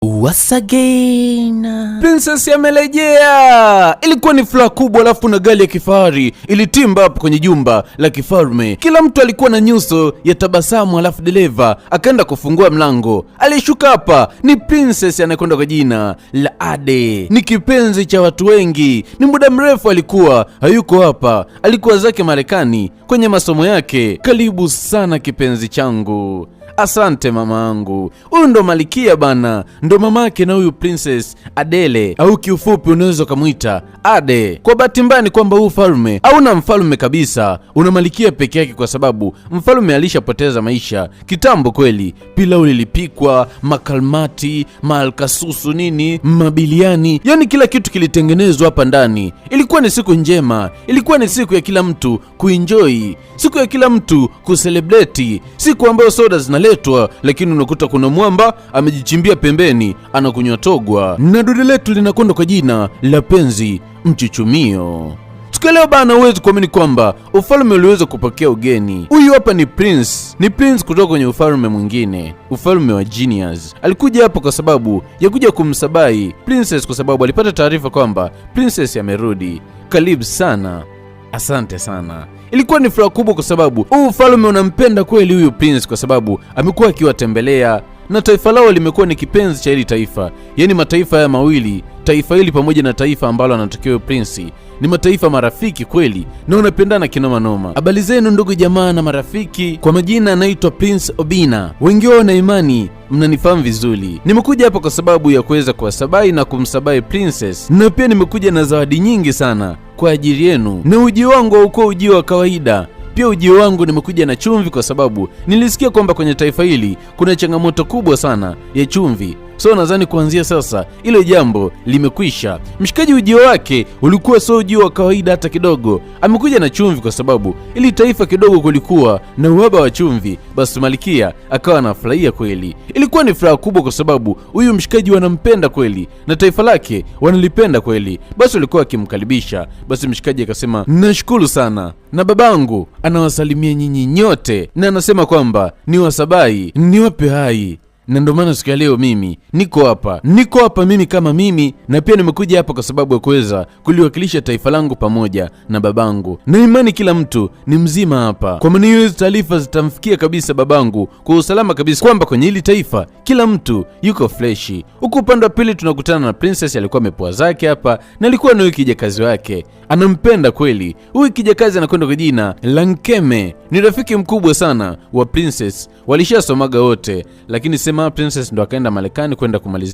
Once again. Princess amerejea. Ilikuwa ni furaha kubwa, alafu na gari ya kifahari ilitimba hapo kwenye jumba la kifalme. Kila mtu alikuwa na nyuso ya tabasamu, alafu dereva akaenda kufungua mlango. Alishuka hapa ni Princess anayekwenda kwa jina la Ade. Ni kipenzi cha watu wengi. Ni muda mrefu alikuwa hayuko hapa. Alikuwa zake Marekani kwenye masomo yake. Karibu sana kipenzi changu. Asante mama angu. Huyu ndo Malikia bana, ndo mamake na huyu Princess Adele, au kiufupi unaweza kumuita Ade. Kwa bahati mbaya ni kwamba huu ufalme hauna mfalme kabisa, una Malikia peke yake, kwa sababu mfalme alishapoteza maisha kitambo kweli. Pilau lilipikwa, makalmati, maalkasusu nini, mabiliani, yani kila kitu kilitengenezwa hapa ndani. Ilikuwa ni siku njema, ilikuwa ni siku ya kila mtu kuenjoy, siku ya kila mtu kuselebrate, siku ambayo soda zinaletwa, lakini unakuta kuna mwamba amejichimbia pembeni anakunywa togwa, na dude letu linakwenda kwa jina la penzi mchuchumio. Leo bana, uwezi kuamini kwamba ufalme uliweza kupokea ugeni. Huyu hapa ni Prince kutoka kwenye ufalme mwingine, ufalme wa Genius. Alikuja hapo kwa sababu ya kuja kumsabai Princess, kwa sababu alipata taarifa kwamba Princess amerudi. Karibu sana. Asante sana. Ilikuwa ni furaha kubwa kwa sababu huu ufalme unampenda kweli huyu Prince, kwa sababu amekuwa akiwatembelea na taifa lao limekuwa ni kipenzi cha hili taifa. Yaani mataifa haya mawili, taifa hili pamoja na taifa ambalo anatokea Prince, ni mataifa marafiki kweli na wanapendana kinoma noma. Habari zenu ndugu jamaa na marafiki, kwa majina anaitwa Prince Obina. Wengi wao na imani mnanifahamu vizuri. Nimekuja hapa kwa sababu ya kuweza kuwasabai na kumsabai Princess, na pia nimekuja na zawadi nyingi sana kwa ajili yenu. Na ujio wangu haukuwa ujio wa kawaida. Pia ujio wangu nimekuja na chumvi, kwa sababu nilisikia kwamba kwenye taifa hili kuna changamoto kubwa sana ya chumvi. So nadhani kuanzia sasa ile jambo limekwisha. Mshikaji ujio wake ulikuwa sio ujio wa kawaida hata kidogo. Amekuja na chumvi kwa sababu ili taifa kidogo kulikuwa na uhaba wa chumvi. Basi Malikia akawa anafurahia kweli. Ilikuwa ni furaha kubwa kwa sababu huyu mshikaji wanampenda kweli na taifa lake wanalipenda kweli. Basi walikuwa akimkaribisha. Basi mshikaji akasema, "Nashukuru sana. Na babangu anawasalimia nyinyi nyote na anasema kwamba ni wasabai, niwape hai." Na ndio maana siku ya leo mimi niko hapa mimi kama mimi, na pia nimekuja hapa kwa sababu ya kuweza kuliwakilisha taifa langu pamoja na babangu. Na imani kila mtu ni mzima hapa, kwa maana hiyo taarifa zitamfikia kabisa babangu kwa usalama kabisa, kwamba kwenye hili taifa kila mtu yuko freshi. Huko upande wa pili tunakutana na Princess, alikuwa amepoa zake hapa, na alikuwa na huyu kijakazi wake anampenda kweli. Huyu kijakazi anakwenda kwa jina la Nkeme, ni rafiki mkubwa sana wa Princess, walishasomaga wote, lakini sema Princess ndo akaenda Marekani kwenda kumalizia